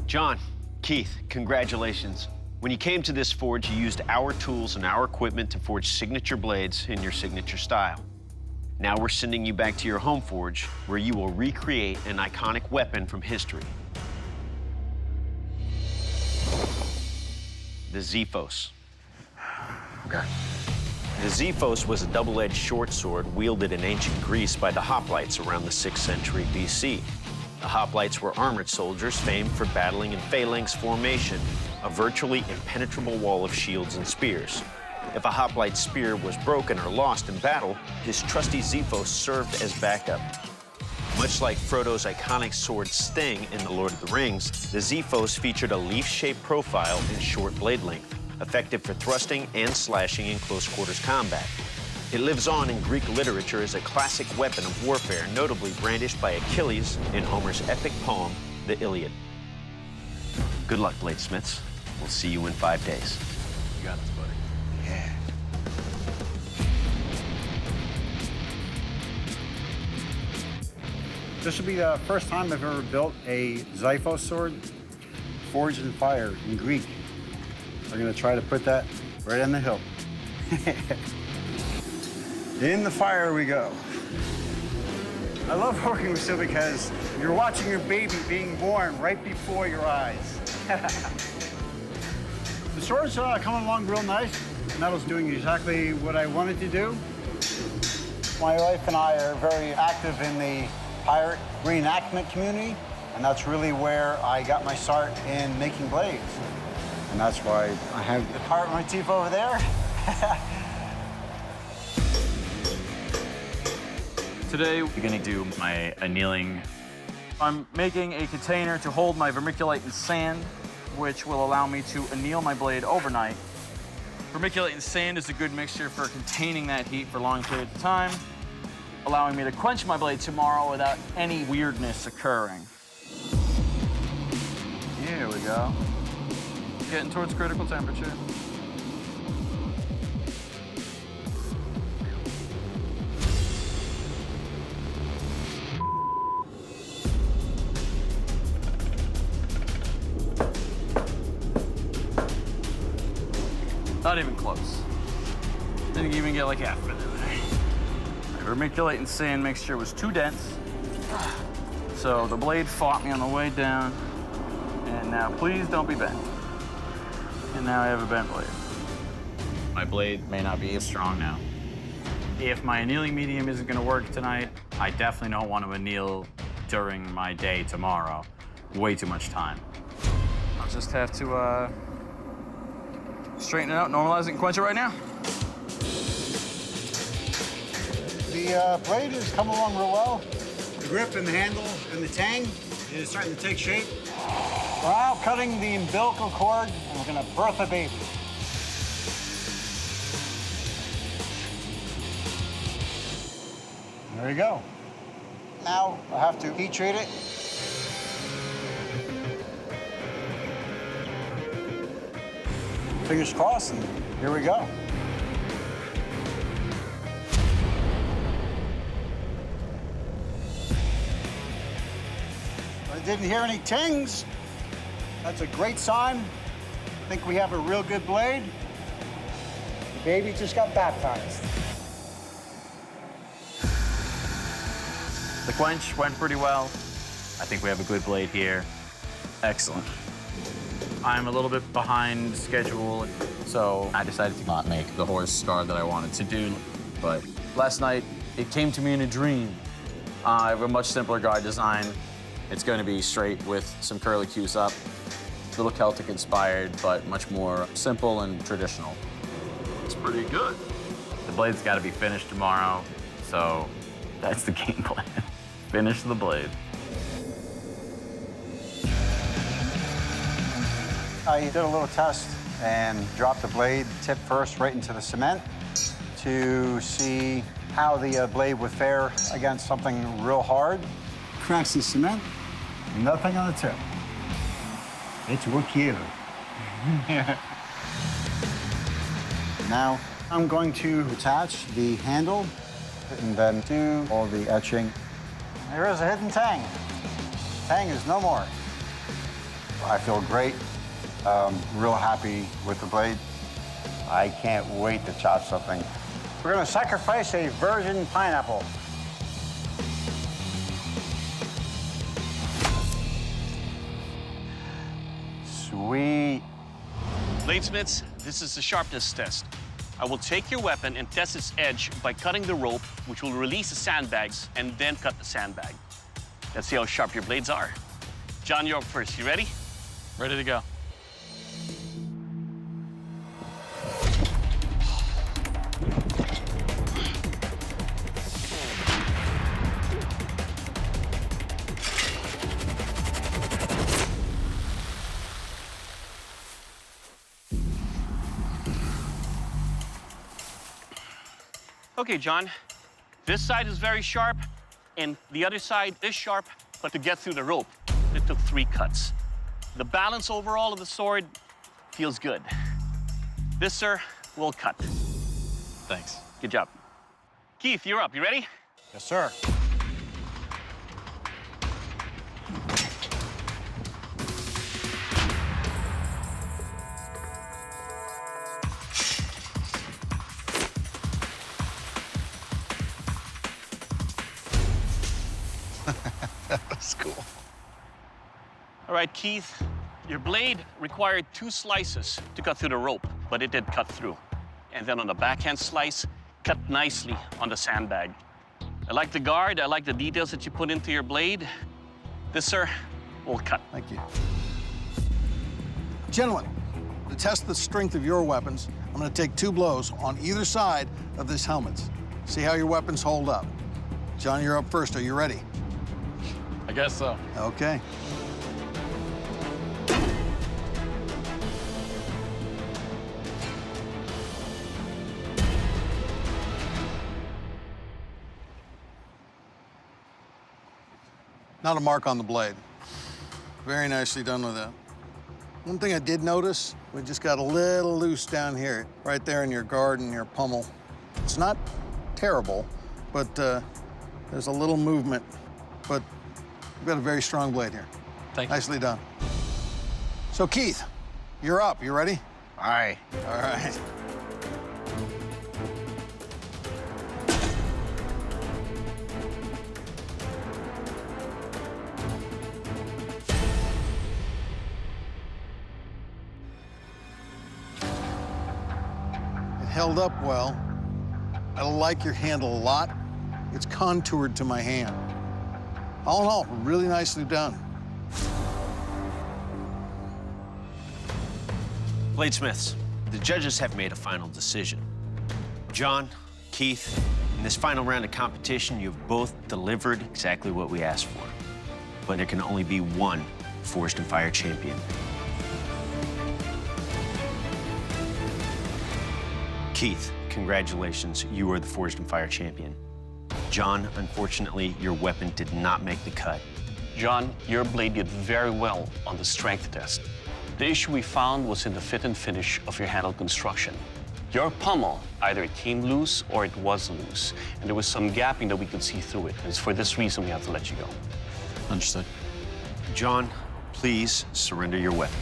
John, Keith, congratulations. When you came to this forge, you used our tools and our equipment to forge signature blades in your signature style. Now we're sending you back to your home forge, where you will recreate an iconic weapon from history. The Xephos. Okay. The Xephos was a double-edged short sword wielded in ancient Greece by the hoplites around the 6th century BC. The hoplites were armored soldiers famed for battling in phalanx formation, a virtually impenetrable wall of shields and spears. If a hoplite's spear was broken or lost in battle, his trusty Xephos served as backup. Much like Frodo's iconic sword Sting in The Lord of the Rings, the Xephos featured a leaf-shaped profile and short blade length, effective for thrusting and slashing in close-quarters combat. It lives on in Greek literature as a classic weapon of warfare, notably brandished by Achilles in Homer's epic poem, The Iliad. Good luck, Bladesmiths. We'll see you in 5 days. You got this, buddy. Yeah. This will be the first time I've ever built a Xephos sword forged in fire in Greek. We're gonna try to put that right on the hilt. In the fire we go. I love working with Sil because you're watching your baby being born right before your eyes. The sword's coming along real nice. Metal's doing exactly what I wanted to do. My wife and I are very active in the pirate reenactment community, and that's really where I got my start in making blades. And that's why I have the pirate motif over there. Today, we're gonna do my annealing. I'm making a container to hold my vermiculite and sand, which will allow me to anneal my blade overnight. Vermiculite and sand is a good mixture for containing that heat for long periods of time, allowing me to quench my blade tomorrow without any weirdness occurring. Here we go. Getting towards critical temperature. Not even close. Didn't even get like half of it in there. The vermiculite and sand mixture was too dense, so the blade fought me on the way down. And now please don't be bent. And now I have a bent blade. My blade may not be as strong now. If my annealing medium isn't gonna work tonight, I definitely don't want to anneal during my day tomorrow. Way too much time. I'll just have to straighten it out, normalize it, and quench it right now. The blade is coming along real well. The grip and the handle and the tang is starting to take shape. We're now cutting the umbilical cord, and we're gonna birth a baby. There you go. Now I have to heat treat it. Fingers crossed, and here we go. I didn't hear any tings. That's a great sign. I think we have a real good blade. The baby just got baptized. The quench went pretty well. I think we have a good blade here. Excellent. I'm a little bit behind schedule, so I decided to not make the horse scar that I wanted to do. But last night, it came to me in a dream. I have a much simpler guard design. It's going to be straight with some curlicues up, a little Celtic inspired, but much more simple and traditional. It's pretty good. The blade's got to be finished tomorrow, so that's the game plan. Finish the blade. I did a little test and dropped the blade tip first right into the cement to see how the blade would fare against something real hard. Cracks in cement, nothing on the tip. It's cute. Now I'm going to attach the handle and then do all the etching. There is a hidden tang. Tang is no more. I feel great. Real happy with the blade. I can't wait to chop something. We're gonna sacrifice a virgin pineapple. Sweet. Bladesmiths, this is the sharpness test. I will take your weapon and test its edge by cutting the rope, which will release the sandbags, and then cut the sandbag. Let's see how sharp your blades are. John, you're up first. You ready? Ready to go. Okay, John. This side is very sharp, and the other side is sharp, but to get through the rope, it took 3 cuts. The balance overall of the sword feels good. This, sir, will cut. Thanks. Good job. Keith, you're up. You ready? Yes, sir. That's cool. All right, Keith, your blade required 2 slices to cut through the rope, but it did cut through. And then on the backhand slice, cut nicely on the sandbag. I like the guard. I like the details that you put into your blade. This, sir, will cut. Thank you. Gentlemen, to test the strength of your weapons, I'm going to take 2 blows on either side of this helmet. See how your weapons hold up. John, you're up first. Are you ready? I guess so. Okay. Not a mark on the blade. Very nicely done with that. One thing I did notice, we just got a little loose down here, right there in your guard and your pummel. It's not terrible, but there's a little movement. But we've got a very strong blade here. Thank you. Nicely done. So, Keith, you're up. You ready? Aye. All right. It held up well. I like your handle a lot. It's contoured to my hand. All in all, really nicely done. Bladesmiths, the judges have made a final decision. John, Keith, in this final round of competition, you've both delivered exactly what we asked for. But there can only be one Forged in Fire champion. Keith, congratulations, you are the Forged in Fire champion. John, unfortunately, your weapon did not make the cut. John, your blade did very well on the strength test. The issue we found was in the fit and finish of your handle construction. Your pummel, either it came loose or it was loose, and there was some gapping that we could see through it. And it's for this reason we have to let you go. Understood. John, please surrender your weapon.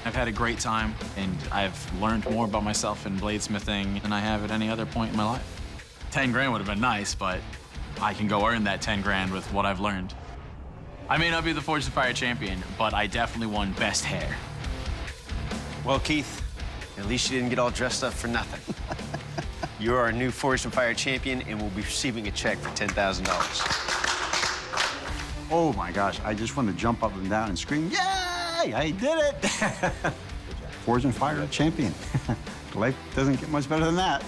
I've had a great time, and I've learned more about myself in bladesmithing than I have at any other point in my life. 10 grand would have been nice, but I can go earn that 10 grand with what I've learned. I may not be the Forged in Fire champion, but I definitely won best hair. Well, Keith, at least you didn't get all dressed up for nothing. You're our new Forged in Fire champion, and we'll be receiving a check for $10,000. Oh my gosh, I just want to jump up and down and scream, yay, I did it! Forged in Fire champion. Life doesn't get much better than that.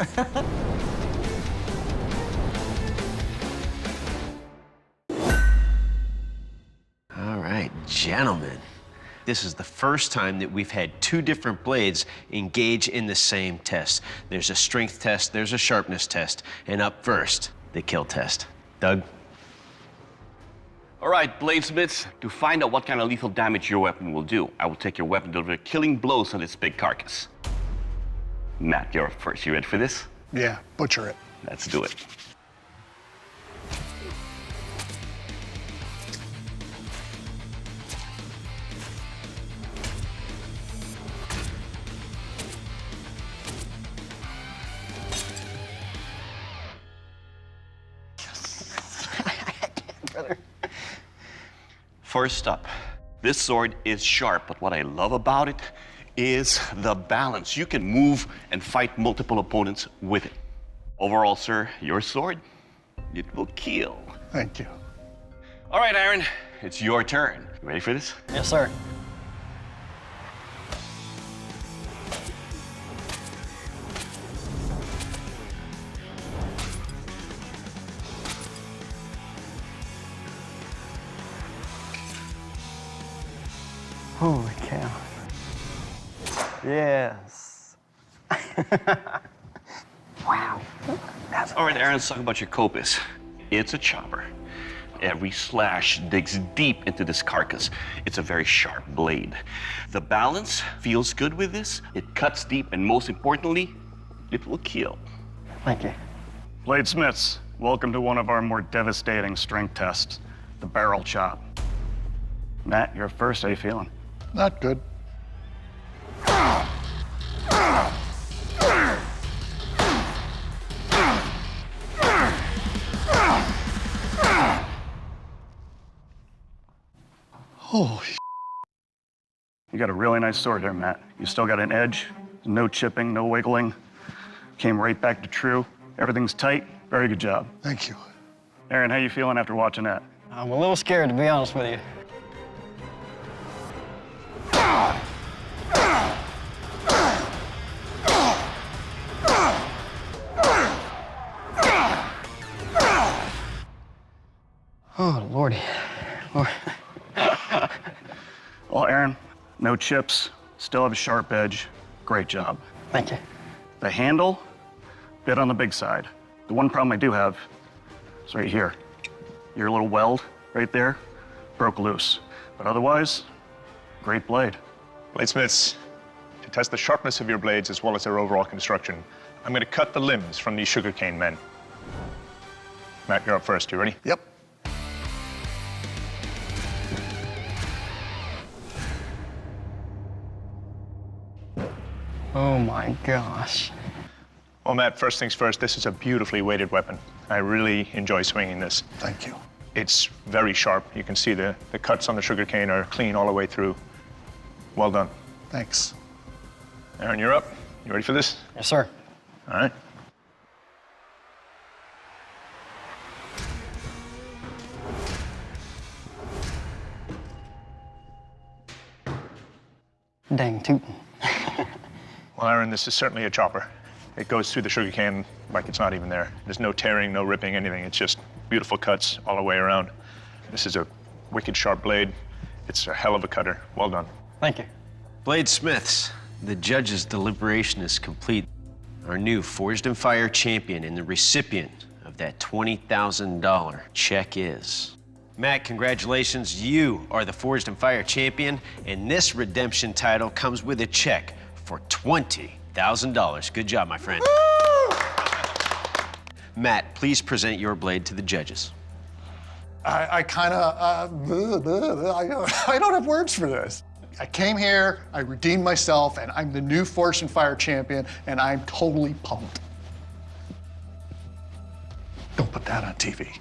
All right, gentlemen. This is the first time that we've had 2 different blades engage in the same test. There's a strength test, there's a sharpness test, and up first, the kill test. Doug? All right, Bladesmiths, to find out what kind of lethal damage your weapon will do, I will take your weapon to deliver killing blows on its big carcass. Matt, you're up first. You ready for this? Yeah, butcher it. Let's do it. First up, this sword is sharp, but what I love about it is the balance. You can move and fight multiple opponents with it. Overall, sir, your sword, it will kill. Thank you. All right, Aaron, it's your turn. You ready for this? Yes, sir. Holy cow. Yes. Wow. All right, Aaron, let's talk about your Copus. It's a chopper. Every slash digs deep into this carcass. It's a very sharp blade. The balance feels good with this. It cuts deep, and most importantly, it will kill. Thank you. Bladesmiths, welcome to one of our more devastating strength tests, the barrel chop. Matt, you're first. How you feeling? Not good. Holy You got a really nice sword there, Matt. You still got an edge, no chipping, no wiggling. Came right back to true. Everything's tight. Very good job. thank you. Aaron, how you feeling after watching that? I'm a little scared, to be honest with you. Oh, Lordy. Lord. Well, Aaron, no chips, still have a sharp edge. Great job. Thank you. The handle, bit on the big side. The one problem I do have is right here. Your little weld right there broke loose. But otherwise, great blade. Bladesmiths, to test the sharpness of your blades as well as their overall construction, I'm going to cut the limbs from these sugarcane men. Matt, you're up first. You ready? Yep. Oh, my gosh. Well, Matt, first things first, this is a beautifully weighted weapon. I really enjoy swinging this. Thank you. It's very sharp. You can see the cuts on the sugarcane are clean all the way through. Well done. Thanks. Aaron, you're up. You ready for this? Yes, sir. All right. Dang tootin'. Well, Aaron, this is certainly a chopper. It goes through the sugarcane like it's not even there. There's no tearing, no ripping, anything. It's just beautiful cuts all the way around. This is a wicked sharp blade. It's a hell of a cutter. Well done. Thank you. Bladesmiths, the judge's deliberation is complete. Our new Forged in Fire champion and the recipient of that $20,000 check is... Matt, congratulations. You are the Forged in Fire champion, and this redemption title comes with a check for $20,000. Good job, my friend. Matt, please present your blade to the judges. I kind of, I don't have words for this. I came here, I redeemed myself, and I'm the new Forged in Fire champion, and I'm totally pumped. Don't put that on TV.